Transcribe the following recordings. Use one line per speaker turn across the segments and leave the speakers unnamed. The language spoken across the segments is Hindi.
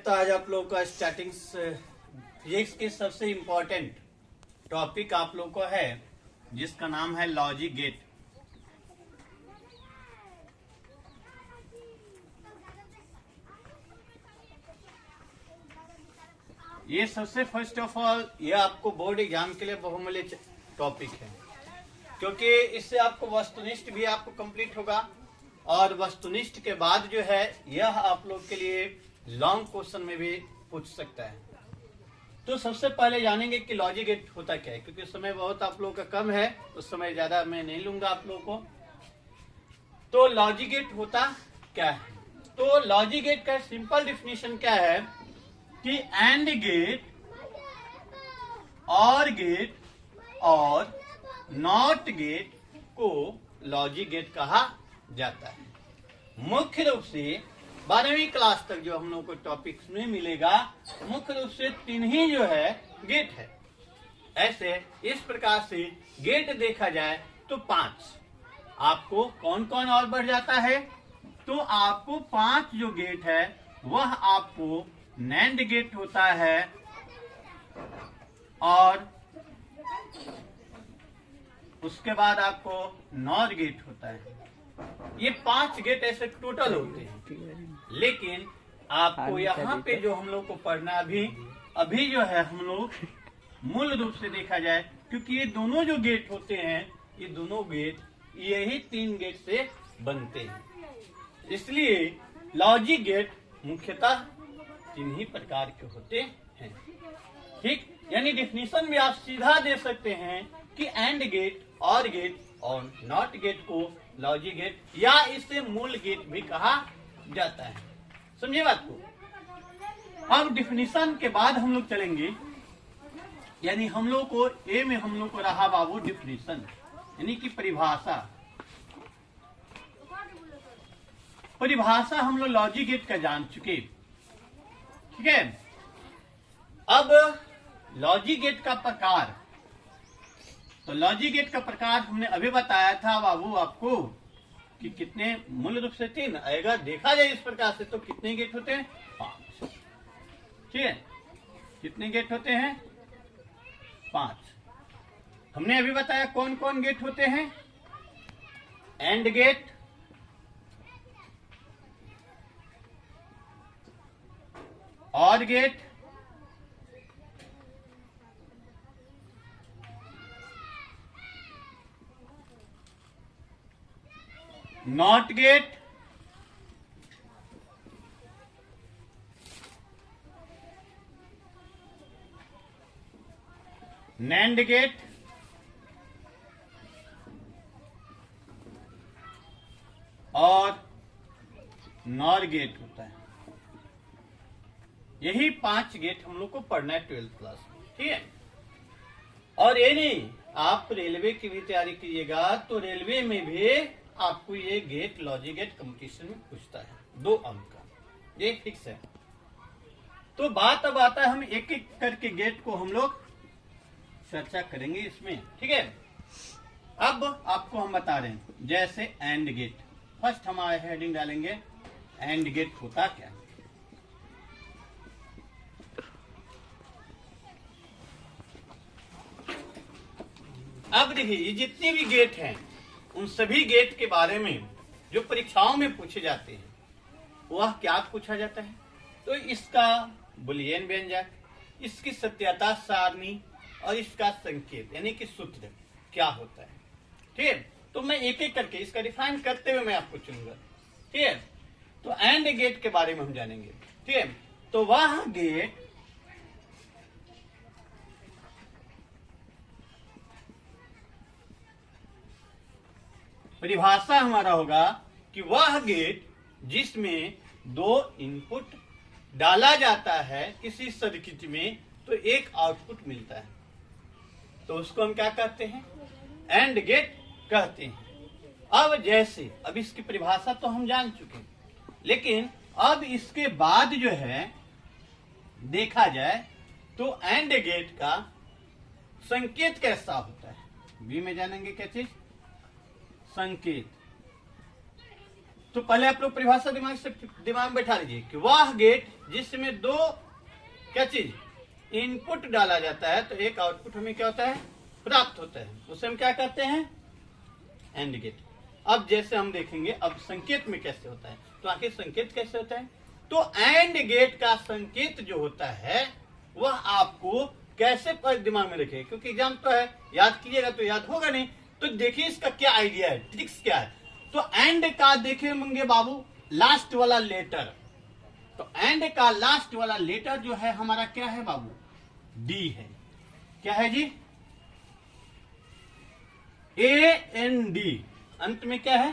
तो आज आप लोगों का स्टार्टिंग फिजिक्स के सबसे इम्पोर्टेंट टॉपिक आप लोग को है जिसका नाम है लॉजिक गेट। ये सबसे फर्स्ट ऑफ ऑल ये आपको बोर्ड एग्जाम के लिए बहुमूल्य टॉपिक है, क्योंकि इससे आपको वस्तुनिष्ठ भी आपको कंप्लीट होगा और वस्तुनिष्ठ के बाद जो है यह आप लोग के लिए लॉन्ग क्वेश्चन में भी पूछ सकता है। तो सबसे पहले जानेंगे कि लॉजिक गेट होता क्या है, क्योंकि समय बहुत आप लोगों का कम है, उस समय ज्यादा मैं नहीं लूंगा आप लोगों को। तो लॉजिक गेट होता क्या है? तो लॉजिक गेट का सिंपल डिफिनेशन क्या है कि एंड गेट, और गेट और नॉट गेट को लॉजिक गेट कहा जाता है। मुख्य रूप से 12वीं क्लास तक जो हम लोग को टॉपिक्स में मिलेगा, मुख्य रूप से 3 ही जो है गेट है। ऐसे इस प्रकार से गेट देखा जाए तो 5 आपको कौन कौन और बढ़ जाता है, तो आपको 5 जो गेट है वह आपको नैंड गेट होता है और उसके बाद आपको नॉर गेट होता है। ये 5 गेट ऐसे टोटल होते हैं, लेकिन आपको यहाँ पे जो हम लोग को पढ़ना अभी जो है हम लोग मूल रूप से देखा जाए, क्योंकि ये दोनों जो गेट होते हैं ये दोनों गेट यही 3 गेट से बनते हैं। इसलिए लॉजिक गेट मुख्यतः 3 ही प्रकार के होते हैं। ठीक, यानी डिफिनीशन भी आप सीधा दे सकते हैं कि एंड गेट, और गेट और नॉट गेट को लॉजिक गेट या इसे मूल गेट भी कहा जाता है। समझे बात को? अब डिफिनीशन के बाद हम लोग चलेंगे, यानी हम लोग को ए में हम लोग को रहा बाबू डिफिनीशन, यानी कि परिभाषा। परिभाषा हम लोग लॉजिक गेट का जान चुके, ठीक है। अब लॉजिक गेट का प्रकार, तो लॉजिक गेट का प्रकार हमने अभी बताया था बाबू आपको कि कितने, मूल रूप से 3। अगर देखा जाए इस प्रकार से तो कितने गेट होते हैं? 5। ठीक है, कितने गेट होते हैं? 5। हमने अभी बताया कौन कौन गेट होते हैं। AND gate, OR gate, NOT gate, NAND gate, और नॉर गेट होता है। यही 5 गेट हम लोग को पढ़ना है 12th क्लास में, ठीक है। और ये नहीं, आप रेलवे की भी तैयारी कीजिएगा तो रेलवे में भी आपको ये गेट, लॉजिक गेट कंपटीशन में पूछता है 2 अंक का, ये फिक्स है। तो बात अब आता है, हम एक एक करके गेट को हम लोग चर्चा करेंगे इसमें, ठीक है। अब आपको हम बता रहे हैं, जैसे एंड गेट। फर्स्ट हम हेडिंग डालेंगे एंड गेट होता क्या। अब देखिए, ये जितने भी गेट हैं उन सभी गेट के बारे में जो परीक्षाओं में पूछे जाते हैं वह क्या पूछा जाता है, तो इसका बुलियन व्यंजक, इसकी सत्यता सारणी और इसका संकेत यानी कि सूत्र क्या होता है, ठीक है। तो मैं एक एक करके इसका डिफाइन करते हुए मैं आपको चुनूंगा, ठीक है। तो एंड गेट के बारे में हम जानेंगे, ठीक है। तो वह गेट परिभाषा हमारा होगा कि वह गेट जिसमें 2 इनपुट डाला जाता है किसी सर्किट में तो एक आउटपुट मिलता है, तो उसको हम क्या कहते हैं? एंड गेट कहते हैं। अब जैसे, अब इसकी परिभाषा तो हम जान चुके हैं, लेकिन अब इसके बाद जो है देखा जाए तो एंड गेट का संकेत कैसा होता है। बी में जानेंगे क्या चीज? संकेत। तो पहले आप लोग परिभाषा दिमाग में बैठा लीजिए कि वह गेट जिसमें दो क्या चीज इनपुट डाला जाता है तो एक आउटपुट हमें क्या होता है प्राप्त होता है, उसे हम क्या कहते हैं एंड गेट। अब जैसे हम देखेंगे अब संकेत में कैसे होता है, तो आखिर संकेत कैसे होता है, तो एंड गेट का संकेत जो होता है वह आपको कैसे पर दिमाग में रखे, क्योंकि एग्जाम तो है, याद कीजिएगा तो याद होगा नहीं। तो देखिए इसका क्या आइडिया है, ट्रिक्स क्या है। तो एंड का देखे होंगे बाबू लास्ट वाला लेटर, तो एंड का लास्ट वाला लेटर जो है हमारा क्या है बाबू, डी है। क्या है जी, AND, अंत में क्या है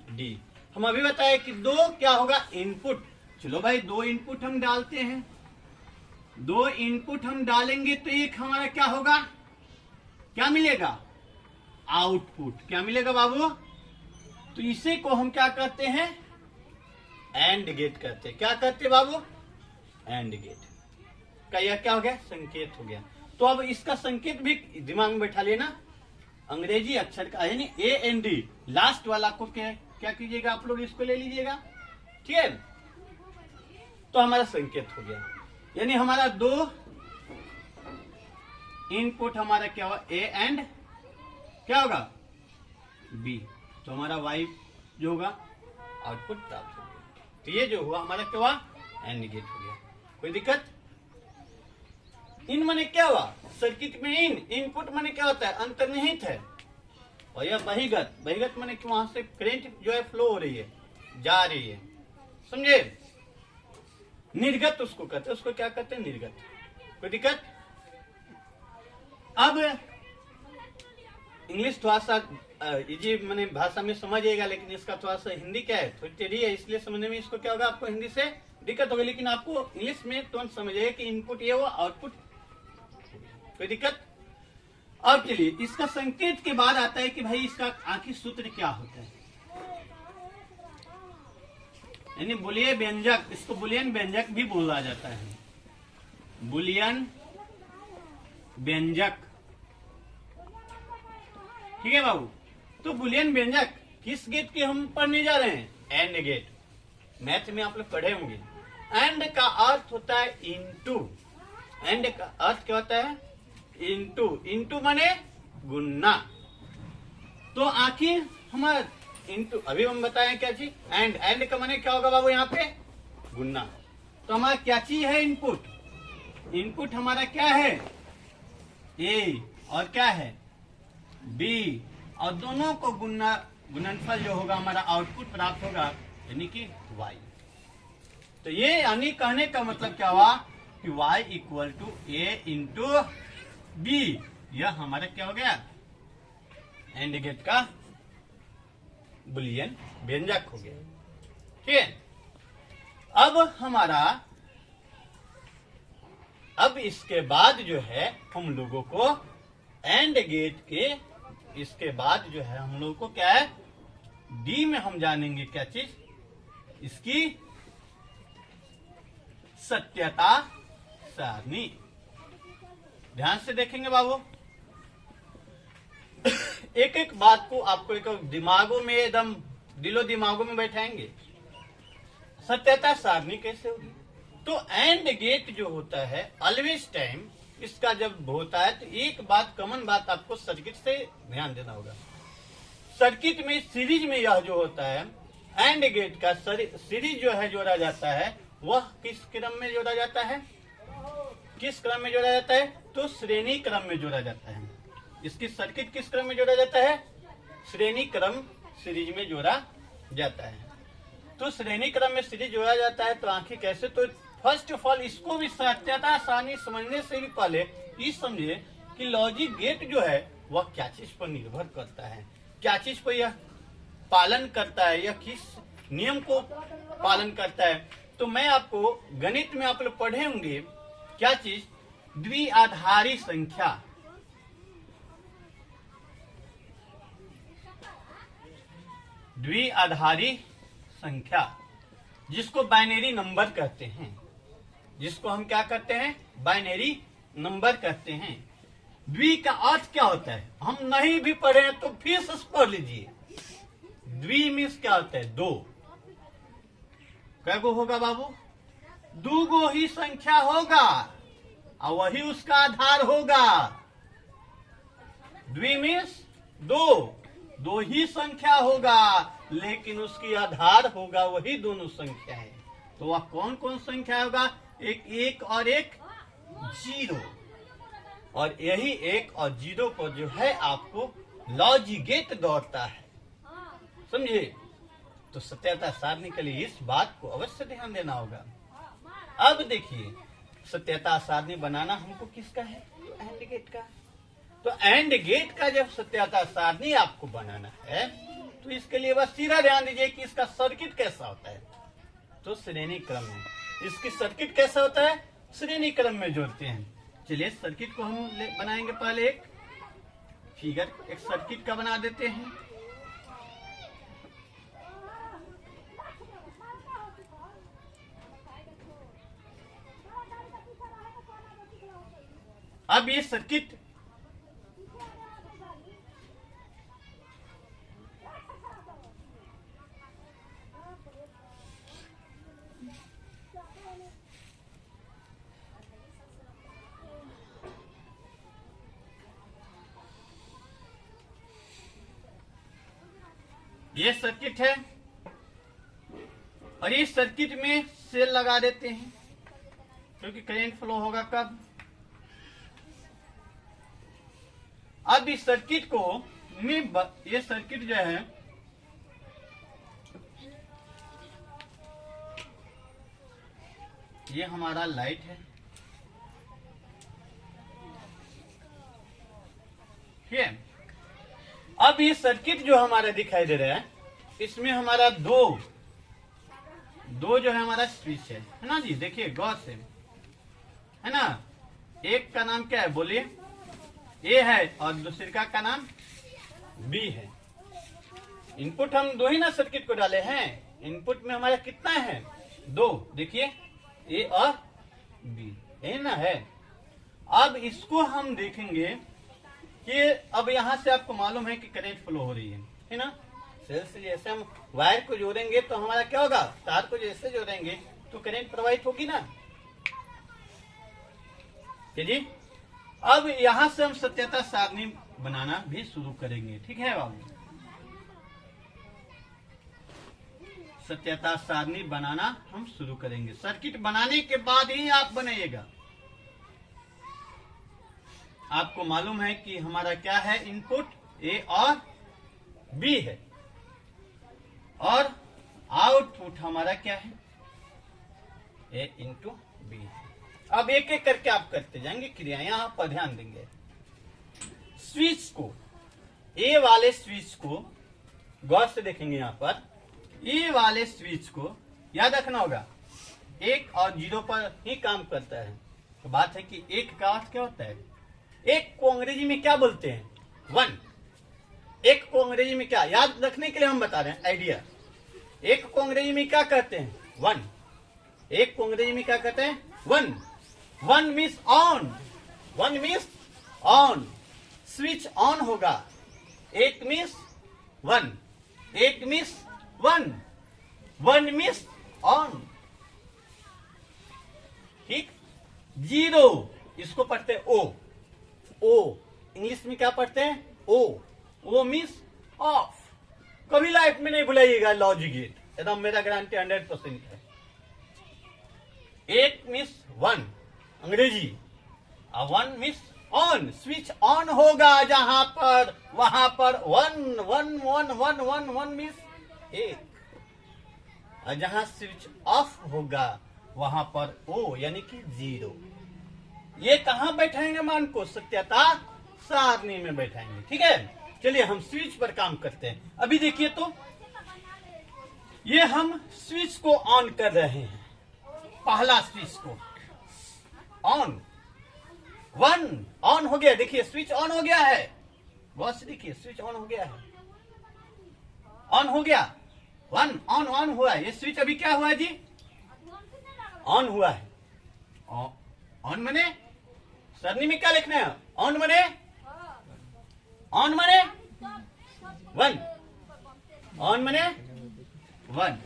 डी। हम अभी बताए कि दो क्या होगा इनपुट, चलो भाई दो इनपुट हम डालते हैं, दो इनपुट हम डालेंगे तो एक हमारा क्या होगा, क्या मिलेगा आउटपुट। क्या मिलेगा बाबू, तो इसे को हम क्या कहते हैं एंड गेट कहते हैं। क्या कहते हैं बाबू, एंड गेट का यह क्या हो गया संकेत हो गया। तो अब इसका संकेत भी दिमाग में बैठा लेना, अंग्रेजी अक्षर का यानी AND लास्ट वाला को क्या कीजिएगा आप लोग इसको ले लीजिएगा, ठीक है। तो हमारा संकेत हो गया, यानी हमारा दो इनपुट हमारा क्या हुआ A एंड क्या होगा B, तो हमारा Y जो होगा आउटपुट प्राप्त हो गया। तो ये जो हुआ हमारा क्या हुआ एंड गेट हो गया। कोई दिक्कत, इन माने क्या हुआ सर्किट में इनपुट माने क्या होता है अंतर्निहित है, और यह बहिर्गत, बहिर्गत माने कि वहां से करंट जो है फ्लो हो रही है जा रही है, समझे। निर्गत उसको कहते हैं, उसको क्या कहते हैं निर्गत। कोई दिक्कत, अब इंग्लिश थोड़ा सा इजी मैंने भाषा में समझिएगा, लेकिन इसका थोड़ा सा हिंदी क्या है थोड़ी टेढ़ी है, इसलिए समझने में इसको क्या होगा आपको हिंदी से दिक्कत होगी, लेकिन आपको इंग्लिश में तुरंत समझिएगा कि इनपुट ये हुआ आउटपुट। कोई दिक्कत, अब चलिए इसका संकेत के बाद आता है कि भाई इसका आखिर सूत्र क्या होता है, यानी बुलियन व्यंजक, इसको बुलियन व्यंजक भी बोला जाता है, बुलियन व्यंजक, ठीक है बाबू। तो बुलियन व्यंजक किस गेट के हम पढ़ने जा रहे हैं, एंड गेट। मैथ में आप लोग पढ़े होंगे, एंड का अर्थ होता है इनटू, एंड का अर्थ क्या होता है इनटू, इनटू माने गुन्ना। तो आखिर हमारा इनटू अभी हम बताएं क्या चीज एंड, एंड का माने क्या होगा बाबू यहाँ पे गुन्ना। तो हमारा क्या चीज है इनपुट, इनपुट हमारा क्या है ए और क्या है बी, और दोनों को गुणनफल जो होगा हमारा आउटपुट प्राप्त होगा यानी कि y। तो ये यानी कहने का मतलब क्या हुआ कि y equal to A into B, यह हमारा क्या हो गया एंड गेट का बुलियन व्यंजक हो गया, ठीक है। अब हमारा अब इसके बाद जो है हम लोगों को एंड गेट के इसके बाद जो है हम लोगों को क्या है डी में हम जानेंगे क्या चीज, इसकी सत्यता सारणी। ध्यान से देखेंगे बाबू, एक एक बात को आपको एक दिमागों में एकदम दिलो दिमागों में बैठाएंगे। सत्यता सारणी कैसे होगी, तो एंड गेट जो होता है ऑलवेज टाइम इसका जब होता है तो एक बात कॉमन बात आपको सर्किट से ध्यान देना होगा। सर्किट में सीरीज में यह जो होता है एंड गेट का सीरीज जो है जोड़ा जाता है, वह किस क्रम में जोड़ा जाता है, किस क्रम में जोड़ा जाता है, तो श्रेणी क्रम में जोड़ा जाता है। इसकी सर्किट किस क्रम में जोड़ा जाता है, श्रेणी क्रम सीरीज में जोड़ा जाता है। तो श्रेणी क्रम में सीरीज जोड़ा जाता है, तो आखिर कैसे, तो फर्स्ट ऑफ ऑल इसको भी सत्यता सारणी समझने से भी पहले ये समझिए कि लॉजिक गेट जो है वह क्या चीज पर निर्भर करता है, क्या चीज पर यह पालन करता है, यह किस नियम को पालन करता है। तो मैं आपको गणित में आप लोग पढ़े होंगे क्या चीज, द्विआधारी संख्या, द्विआधारी संख्या जिसको बाइनरी नंबर कहते हैं, जिसको हम क्या कहते हैं बाइनरी नंबर कहते हैं। द्वि का अर्थ क्या होता है, हम नहीं भी पढ़े तो फिर से पढ़ लीजिए। द्वि मीन्स क्या होता है दो, कैगो होगा बाबू? दूगो ही संख्या होगा और वही उसका आधार होगा। द्वि मीन्स दो ही संख्या होगा, लेकिन उसकी आधार होगा वही दोनों संख्याएं। तो वह कौन कौन संख्या होगा? एक और एक जीरो। और यही एक और जीरो पर जो है आपको लॉजिक गेट दौड़ता है, समझे? तो सत्यता सारणी के लिए इस बात को अवश्य ध्यान देना होगा। अब देखिए, सत्यता सारणी बनाना हमको किसका है? एंड गेट का। तो एंड गेट का जब सत्यता सारणी आपको बनाना है तो इसके लिए बस सीधा ध्यान दीजिए कि इसका सर्किट कैसा होता है। तो श्रेणी क्रम में इसकी सर्किट कैसा होता है? श्रेणी क्रम में जोड़ते हैं। चलिए सर्किट को हम बनाएंगे। पहले एक फिगर एक सर्किट का बना देते हैं। अब ये सर्किट ये सर्किट है और इस सर्किट में सेल लगा देते हैं क्योंकि करंट फ्लो होगा कब? अब इस सर्किट को ये सर्किट जो है ये हमारा लाइट है, ठीक है। अब ये सर्किट जो हमारा दिखाई दे रहा है इसमें हमारा दो जो है हमारा स्विच है ना जी? देखिए गौर से, है ना? एक का नाम क्या है बोलिए? ए है और दूसरे का नाम बी है। इनपुट हम दो ही ना सर्किट को डाले हैं। इनपुट में हमारा कितना है? दो। देखिए ए और बी, है ना? है। अब इसको हम देखेंगे कि अब यहां से आपको मालूम है कि करंट फ्लो हो रही है ना? सेल से जैसे हम वायर को जोड़ेंगे तो हमारा क्या होगा? तार को जैसे जोड़ेंगे तो करंट प्रवाहित होगी ना। चलिए अब यहां से हम सत्यता सारणी बनाना भी शुरू करेंगे, ठीक है बाबू? सत्यता सारणी बनाना हम शुरू करेंगे। सर्किट बनाने के बाद ही आप बनाइएगा। आपको मालूम है कि हमारा क्या है? इनपुट ए और बी है और आउटपुट हमारा क्या है? ए इंटू बी। अब एक एक करके आप करते जाएंगे क्रिया, यहां पर ध्यान देंगे। स्विच को, ए वाले स्विच को गौर से देखेंगे। यहां पर ए वाले स्विच को याद रखना होगा, एक और जीरो पर ही काम करता है। तो बात है कि एक का अर्थ क्या होता है? एक को अंग्रेजी में क्या बोलते हैं? वन। एक को अंग्रेजी में क्या, याद रखने के लिए हम बता रहे हैं आइडिया। एक को अंग्रेजी में क्या कहते हैं? वन। एक को अंग्रेजी में क्या कहते हैं? One. One means on. One means on. Switch on होगा। एक मीन्स वन। एक means one. One means on, ठीक। जीरो इसको पढ़ते हैं ओ। ओ इंग्लिश में क्या पढ़ते हैं? ओ। O means off. कभी लाइफ में नहीं भुलाइएगा लॉजिक गेट, एकदम मेरा गारंटी 100% है। एक मीन्स वन अंग्रेजी, one means on. Switch on होगा जहां पर, वहां पर one one one one one one means एक, और जहां स्विच ऑफ होगा वहां पर ओ यानी कि जीरो। ये कहां बैठाएंगे मान को? सत्यता सारणी में बैठाएंगे, ठीक है। चलिए हम स्विच पर काम करते हैं। अभी देखिए तो ये हम स्विच को ऑन कर रहे हैं। पहला स्विच को ऑन, वन ऑन हो गया। देखिए स्विच ऑन हो गया है, बहुत से देखिए स्विच ऑन हो गया है, ऑन हो गया। वन ऑन ऑन हुआ है। ये स्विच अभी क्या हुआ है जी? ऑन हुआ है। ऑन मने सरनी में क्या लिखना है? ऑन मने, ऑन मने वन, ऑन मने वन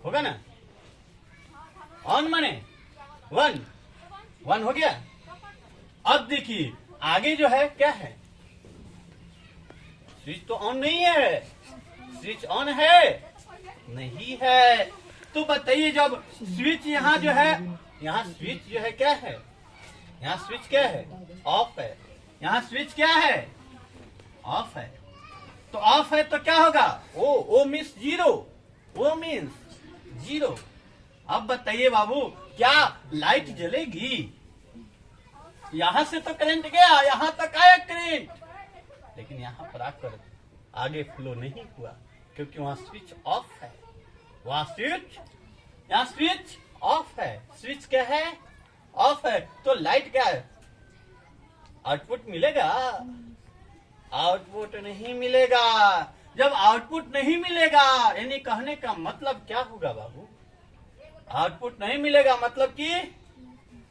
होगा ना? ऑन माने 1 हो गया। अब देखिए आगे जो है क्या है, स्विच तो ऑन नहीं है, स्विच ऑन है नहीं है। तो बताइए जब स्विच यहाँ जो है, यहाँ स्विच जो है क्या है, यहाँ स्विच क्या है, ऑफ है। यहाँ स्विच क्या है, ऑफ है। तो ऑफ है तो क्या होगा, ओ मीन्स 0, ओ मीन्स 0। अब बताइए बाबू क्या लाइट जलेगी? यहां से तो करंट गया, यहां तक आया करंट, लेकिन यहां पर आकर आगे फ्लो नहीं हुआ क्योंकि वहां स्विच ऑफ है। वहां स्विच, यहाँ स्विच ऑफ है। स्विच क्या है, ऑफ है। तो लाइट क्या है, आउटपुट मिलेगा? आउटपुट नहीं मिलेगा। जब आउटपुट नहीं मिलेगा यानी कहने का मतलब क्या होगा बाबू, आउटपुट नहीं मिलेगा मतलब कि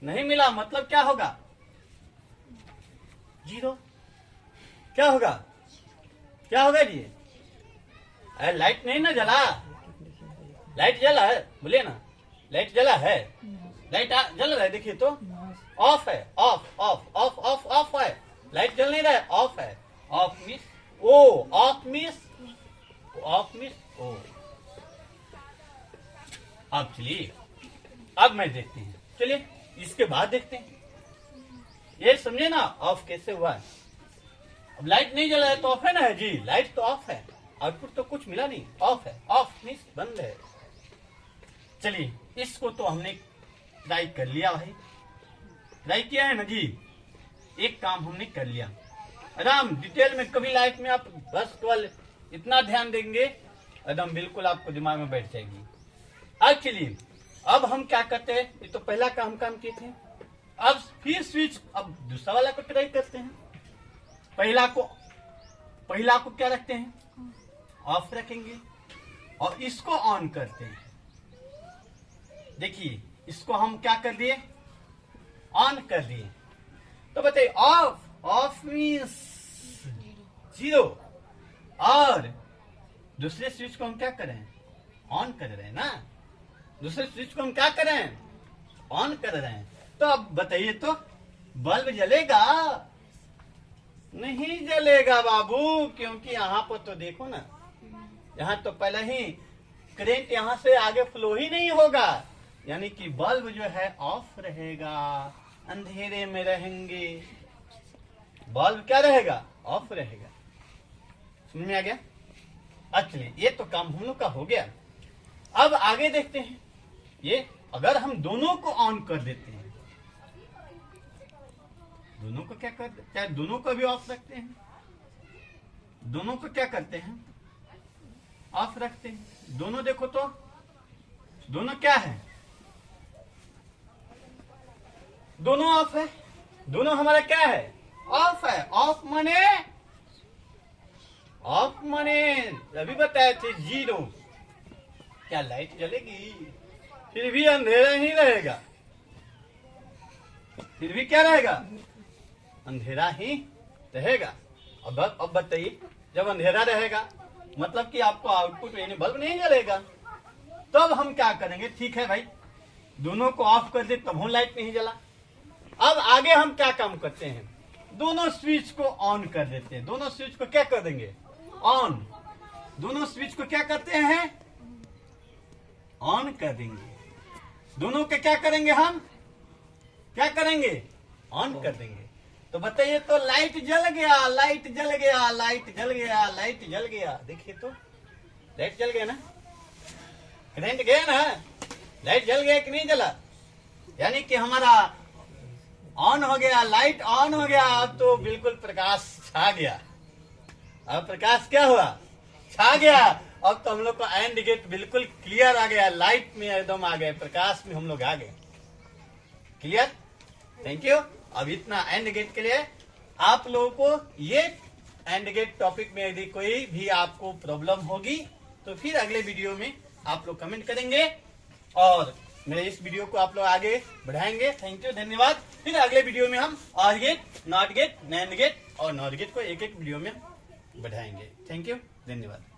नहीं मिला, मतलब क्या होगा, 0। क्या होगा, क्या होगा जी? अरे लाइट नहीं ना जला, लाइट जला है, बोलिए ना, लाइट जला है, लाइट जल रहा है, देखिए तो ऑफ है, off off off off off है, लाइट जल नहीं रहा है, ऑफ है। Off miss O, off miss, off miss O. अब चलिए, अब मैं देखते हैं, चलिए इसके बाद देखते हैं, ये समझे ना ऑफ कैसे हुआ है। अब लाइट नहीं जला है तो ऑफ है ना जी, लाइट तो ऑफ है, आउटपुट तो कुछ मिला नहीं, ऑफ है, ऑफ मीन्स बंद है। चलिए इसको तो हमने ट्राई कर लिया भाई, ट्राई किया है ना जी, एक काम हमने कर लिया। आराम डिटेल में कभी लाइफ में आप बस केवल इतना ध्यान देंगे, एकदम बिल्कुल आपको दिमाग में बैठ जाएगी। अब चलिए अब हम क्या करते हैं, ये तो पहला काम किए थे, अब फिर स्विच, अब दूसरा वाला को ट्राई करते हैं। पहला को क्या रखते हैं, ऑफ रखेंगे और इसको ऑन करते हैं। देखिए इसको हम क्या कर दिए, ऑन कर दिए। तो बताइए ऑफ मीन्स 0 और दूसरे स्विच को हम क्या कर रहे हैं, ऑन कर रहे हैं ना, दूसरे स्विच को हम क्या कर रहे हैं, ऑन कर रहे हैं। तो अब बताइए तो बल्ब जलेगा? नहीं जलेगा बाबू, क्योंकि यहाँ पर तो देखो ना, यहाँ तो पहले ही करंट यहाँ से आगे फ्लो ही नहीं होगा, यानी कि बल्ब जो है ऑफ रहेगा, अंधेरे में रहेंगे, बल्ब क्या रहेगा, ऑफ रहेगा। समझ में आ गया? अच्छा ये तो काम हम लोग का हो गया। अब आगे देखते हैं, ये अगर हम दोनों को ऑन कर देते हैं, दोनों को क्या करते, चाहे दोनों को भी ऑफ रखते हैं, दोनों को क्या करते हैं, ऑफ रखते हैं। दोनों देखो तो दोनों क्या है, दोनों ऑफ है, दोनों हमारा क्या है, ऑफ है। ऑफ मने अभी बताए थे 0। क्या लाइट जलेगी? फिर भी अंधेरा ही रहेगा, फिर भी क्या रहेगा, अंधेरा ही रहेगा। अब बताइए जब अंधेरा रहेगा मतलब कि आपको आउटपुट यानी बल्ब नहीं जलेगा, तब हम क्या करेंगे, ठीक है भाई दोनों को ऑफ कर दे तब हम लाइट नहीं जला। अब आगे हम क्या काम करते हैं, दोनों स्विच को ऑन कर देते हैं। दोनों स्विच को क्या कर देंगे, ऑन। दोनों स्विच को क्या करते हैं, ऑन कर देंगे। दोनों के क्या करेंगे, हम क्या करेंगे, ऑन कर देंगे। तो बताइए तो लाइट जल गया, लाइट जल गया, लाइट जल गया, लाइट जल गया। देखिए तो लाइट जल गया ना, करंट गया ना, लाइट जल गया कि नहीं जला, यानी कि हमारा ऑन हो गया, लाइट ऑन हो गया। अब तो बिल्कुल प्रकाश छा गया, अब प्रकाश क्या हुआ, छा गया। अब तो हम लोग को एंड गेट बिल्कुल क्लियर आ गया, लाइट में एकदम आ गए, प्रकाश में हम लोग आ गए। Clear, thank you. अब इतना एंड गेट के लिए आप लोगों को ये एंड गेट टॉपिक में यदि कोई भी आपको प्रॉब्लम होगी तो फिर अगले वीडियो में आप लोग कमेंट करेंगे और मेरे इस वीडियो को आप लोग आगे बढ़ाएंगे। थैंक यू, धन्यवाद। फिर अगले वीडियो में हम OR gate, NOT gate, NAND gate और नॉट गेट को एक एक वीडियो में बढ़ाएंगे। थैंक यू, धन्यवाद।